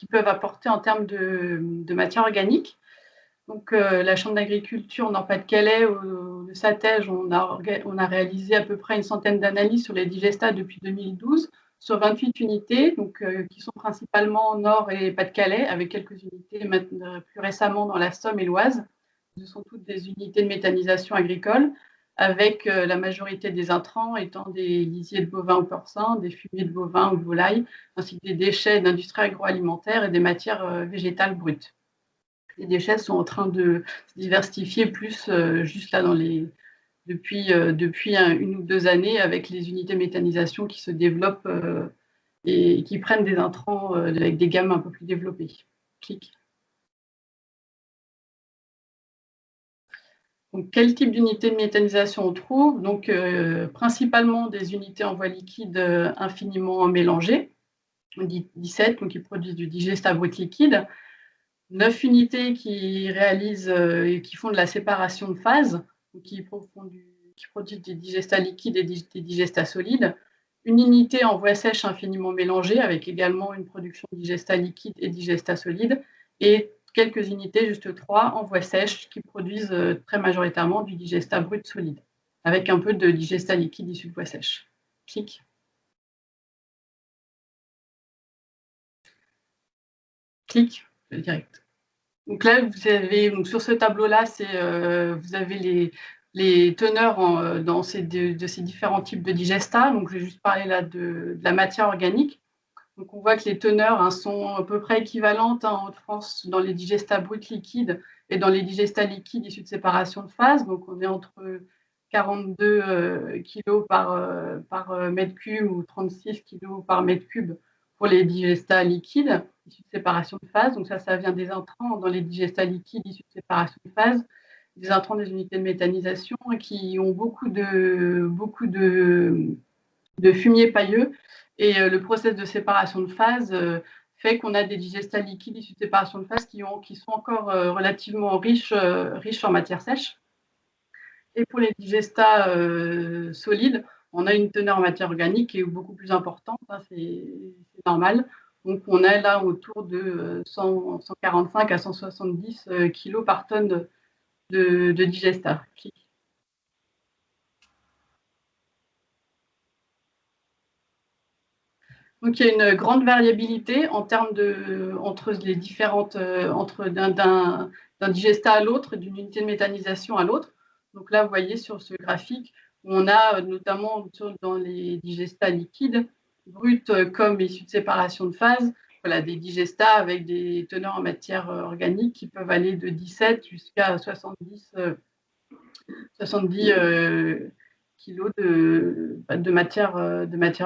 qu'ils peuvent apporter en termes de matière organique. Donc, la Chambre d'agriculture Nord-Pas-de-Calais, le SATEJ, on a réalisé à peu près une centaine d'analyses sur les digestats depuis 2012, sur 28 unités, donc, qui sont principalement Nord et Pas-de-Calais, avec quelques unités plus récemment dans la Somme et l'Oise. Ce sont toutes des unités de méthanisation agricole, avec la majorité des intrants étant des lisiers de bovins ou porcins, des fumiers de bovins ou de volailles, ainsi que des déchets d'industrie agroalimentaire et des matières végétales brutes. Les déchets sont en train de se diversifier plus juste là depuis une ou deux années avec les unités de méthanisation qui se développent et qui prennent des intrants avec des gammes un peu plus développées. Clic. Donc, quel type d'unité de méthanisation on trouve? Donc, principalement des unités en voie liquide infiniment mélangées, 17, donc qui produisent du digestat brut liquide, 9 unités qui réalisent et qui font de la séparation de phase, donc qui produisent des digestats liquides et des digestats solides, une unité en voie sèche infiniment mélangée, avec également une production de digestats liquides et digestats solides, et quelques unités, juste 3, en voie sèche, qui produisent très majoritairement du digestat brut solide, avec un peu de digestat liquide issu de voie sèche. Clic. Clic, direct. Donc là, vous avez, donc sur ce tableau-là, vous avez les teneurs de ces différents types de digestats. Donc, je vais juste parler là de la matière organique. Donc, on voit que les teneurs sont à peu près équivalentes en Haute-France dans les digestats bruts liquides et dans les digestats liquides issus de séparation de phase. Donc, on est entre 42 kg par mètre cube ou 36 kg par mètre cube pour les digestats liquides issus de séparation de phase. Donc, ça vient des intrants dans les digestats liquides issus de séparation de phase, des intrants des unités de méthanisation qui ont beaucoup de fumier pailleux. Et le process de séparation de phase fait qu'on a des digestats liquides issus de séparation de phase qui sont encore relativement riches en matière sèche. Et pour les digestats solides, on a une teneur en matière organique qui est beaucoup plus importante, hein, c'est normal. Donc, on est là autour de 145 à 170 kg par tonne de digestats. Donc, il y a une grande variabilité en termes entre les différentes, entre d'un digestat à l'autre, d'une unité de méthanisation à l'autre. Donc là, vous voyez sur ce graphique, on a notamment dans les digestats liquides, bruts comme issus de séparation de phase, voilà, des digestats avec des teneurs en matière organique qui peuvent aller de 17 jusqu'à 70 kilos de matière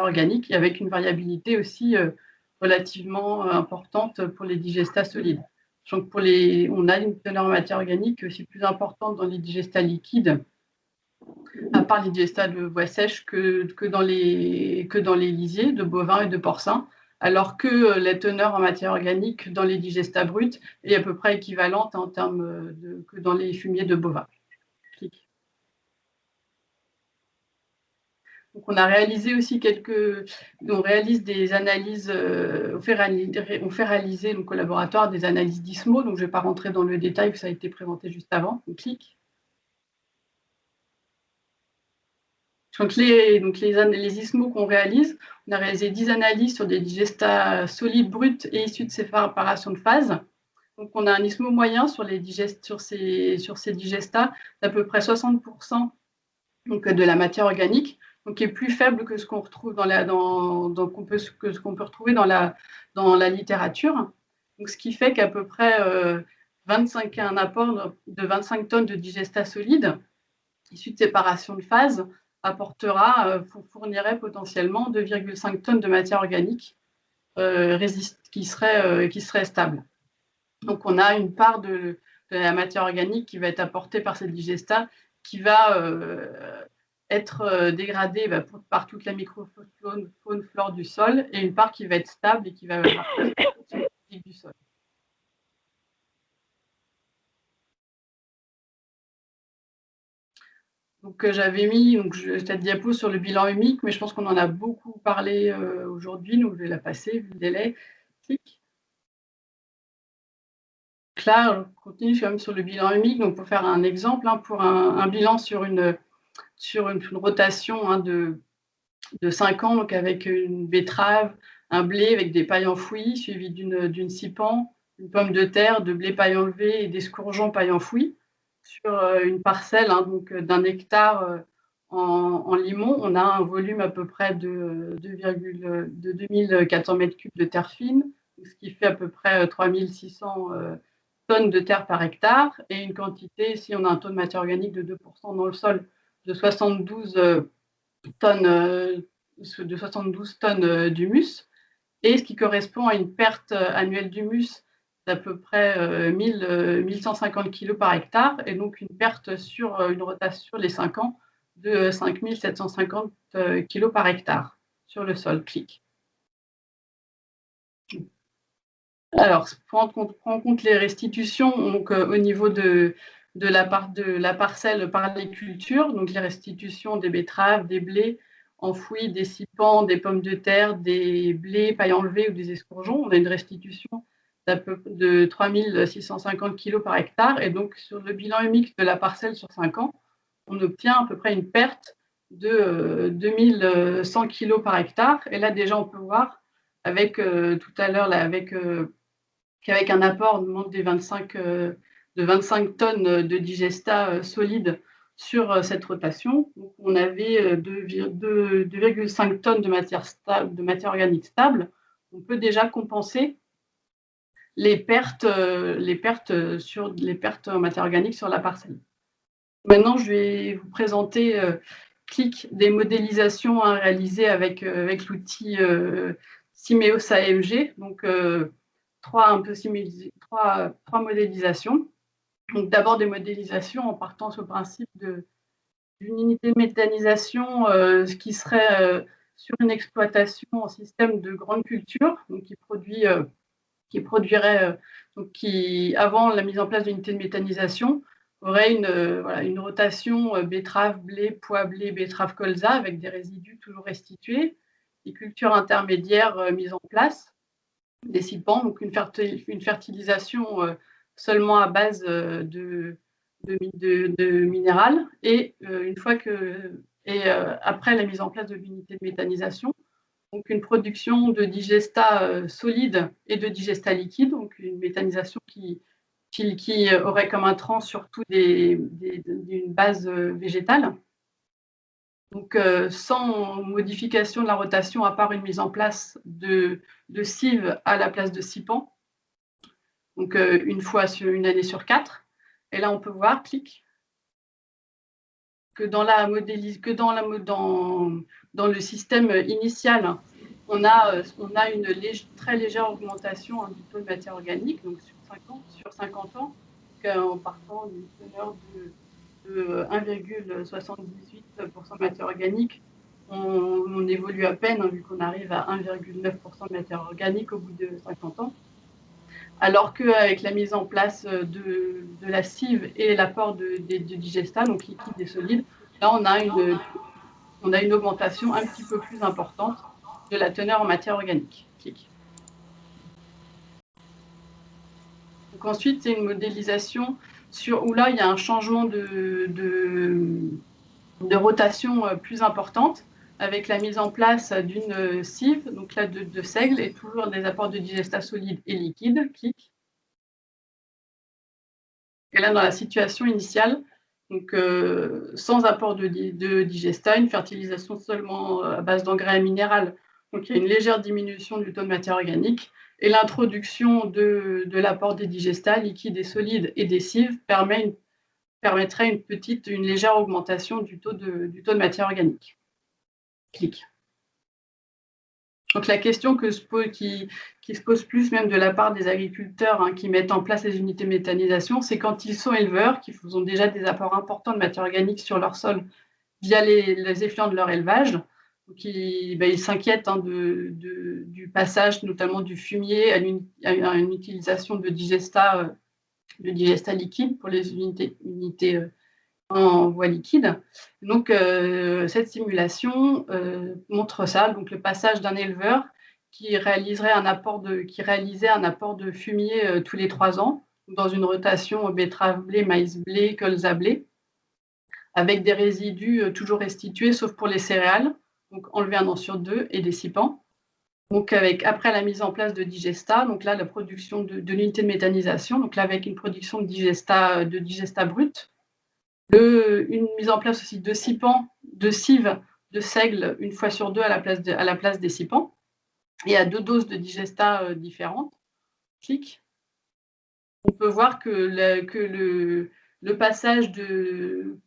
organique, et avec une variabilité aussi relativement importante pour les digestats solides. Donc on a une teneur en matière organique aussi plus importante dans les digestats liquides, à part les digestats de voie sèche, que dans les lisiers de bovins et de porcins, alors que la teneur en matière organique dans les digestats bruts est à peu près équivalente en termes que dans les fumiers de bovins. Donc, on a réalisé aussi on réalise des analyses, on fait réaliser donc, au laboratoire des analyses d'ISMO, donc je ne vais pas rentrer dans le détail, ça a été présenté juste avant. On clique. Donc, les ISMO qu'on réalise, on a réalisé 10 analyses sur des digestats solides, bruts et issus de séparation de phase. Donc, on a un ISMO moyen sur ces digestats d'à peu près 60% donc, de la matière organique, donc qui est plus faible que ce qu'on retrouve ce qu'on peut retrouver dans la littérature. Donc, ce qui fait qu'à peu près un apport de 25 tonnes de digestat solide issu de séparation de phase fournirait potentiellement 2,5 tonnes de matière organique qui serait stable. Donc, on a une part de la matière organique qui va être apportée par ces digestats qui va être dégradée par toute la microfaune, flore du sol, et une part qui va être stable et qui va partir du sol. Donc, j'avais mis cette diapo sur le bilan humique, mais je pense qu'on en a beaucoup parlé aujourd'hui, donc je vais la passer vu le délai. Clic. Là, on continue quand même sur le bilan humique. Donc, pour faire un exemple, pour un bilan sur une rotation de 5 ans, donc avec une betterave, un blé avec des pailles enfouies, suivi d'une scipan, une pomme de terre, de blé paille enlevée et d'escourgeons paille enfouis, sur une parcelle d'un hectare en limon. On a un volume à peu près de 2400 mètres cubes de terre fine, ce qui fait à peu près 3600 tonnes de terre par hectare, et une quantité, si on a un taux de matière organique de 2% dans le sol, de 72 tonnes d'humus, et ce qui correspond à une perte annuelle d'humus d'à peu près 1150 kg par hectare, et donc une perte sur une rotation sur les 5 ans de 5750 kg par hectare sur le sol. Clic. Alors, prendre en compte les restitutions, donc au niveau de la parcelle par les cultures, donc les restitutions des betteraves, des blés enfouis, des sipans, des pommes de terre, des blés paille enlevée ou des escourgeons. On a une restitution de 3650 kg par hectare, et donc sur le bilan humique de la parcelle sur 5 ans, on obtient à peu près une perte de 2100 kg par hectare. Et là, déjà, on peut voir avec tout à l'heure, qu'avec un apport de 25 tonnes de digestat solide sur cette rotation, donc on avait 2,5 tonnes de matière organique stable. On peut déjà compenser les pertes en matière organique sur la parcelle. Maintenant, je vais vous présenter des modélisations réalisées avec l'outil Simeos AMG. Donc, trois modélisations. Donc, d'abord des modélisations en partant sur le principe d'une unité de méthanisation qui serait sur une exploitation en système de grande culture, donc qui, avant la mise en place de l'unité de méthanisation, aurait une rotation betterave, blé, pois, blé, betterave, colza, avec des résidus toujours restitués, des cultures intermédiaires mises en place, des cipans, donc une fertilisation seulement à base de minéral, et après la mise en place de l'unité de méthanisation, donc une production de digestat solide et de digestat liquide, donc une méthanisation qui aurait comme intrant surtout d'une base végétale. Donc, sans modification de la rotation, à part une mise en place de cives à la place de sipans, donc une année sur 4. Et là, on peut voir, que dans le système initial, on a une très légère augmentation du taux de matière organique, donc sur 50 ans, en partant d'une teneur de 1,78% de matière organique, on évolue à peine, vu qu'on arrive à 1,9% de matière organique au bout de 50 ans. Alors qu'avec la mise en place de la cive et l'apport de digestat, donc liquide et solide, là on a une augmentation un petit peu plus importante de la teneur en matière organique. Donc ensuite, c'est une modélisation où là il y a un changement de rotation plus importante, avec la mise en place d'une cive, donc là de seigle, et toujours des apports de digestat solide et liquide. Et là, dans la situation initiale, donc sans apport de digestat, une fertilisation seulement à base d'engrais minéral, donc il y a une légère diminution du taux de matière organique, et l'introduction de l'apport des digestats liquides et solides et des cives permettrait une légère augmentation du taux de matière organique. Donc la question qui se pose plus même de la part des agriculteurs qui mettent en place les unités de méthanisation, c'est quand ils sont éleveurs, qui font déjà des apports importants de matière organique sur leur sol via les effluents de leur élevage. Donc ils s'inquiètent du passage, notamment du fumier, à une utilisation de digestat liquide pour les unités en voie liquide. Donc, cette simulation montre ça, donc le passage d'un éleveur qui réalisait un apport de fumier tous les 3 ans, dans une rotation betterave-blé, maïs-blé, colza-blé, avec des résidus toujours restitués, sauf pour les céréales, donc enlever 1 an sur 2 et des scippants. Donc après la mise en place de digesta, donc là la production de l'unité de méthanisation, donc là avec une production de digesta brut, une mise en place aussi de scippants, de cives, de seigle 1 fois sur 2 à la place des scippants, et à 2 doses de digesta différentes. Clic. On peut voir que le passage de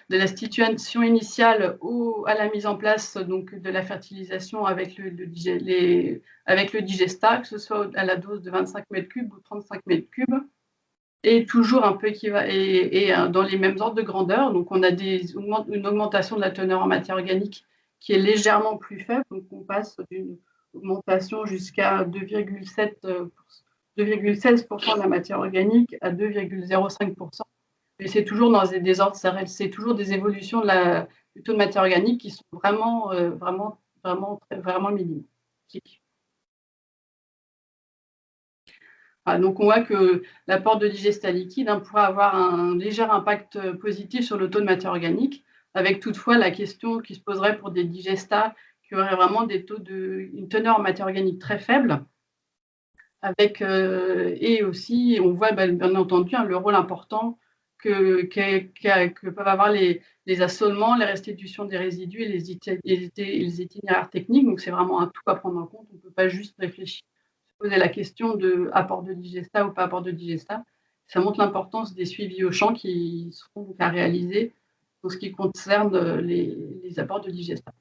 la situation initiale à la mise en place donc, de la fertilisation avec le digesta, que ce soit à la dose de 25 m3 ou 35 m3, est toujours un peu dans les mêmes ordres de grandeur. Donc on a une augmentation de la teneur en matière organique qui est légèrement plus faible. Donc on passe d'une augmentation jusqu'à 2,16% de la matière organique à 2,05%. Mais c'est toujours dans des ordres, c'est toujours des évolutions du taux de matière organique qui sont vraiment minimes. Donc on voit que l'apport de digesta liquide pourra avoir un léger impact positif sur le taux de matière organique, avec toutefois la question qui se poserait pour des digestats qui auraient vraiment une teneur en matière organique très faible, et aussi on voit bien entendu le rôle important que peuvent avoir les assolements, les restitutions des résidus et les itinéraires techniques. Donc c'est vraiment un tout à prendre en compte. On ne peut pas juste réfléchir, poser la question de apport de digesta ou pas apport de digesta. Ça montre l'importance des suivis au champ qui seront à réaliser en ce qui concerne les apports de digesta.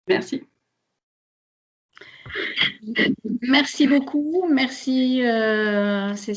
Merci. Merci beaucoup. Merci, Cécile.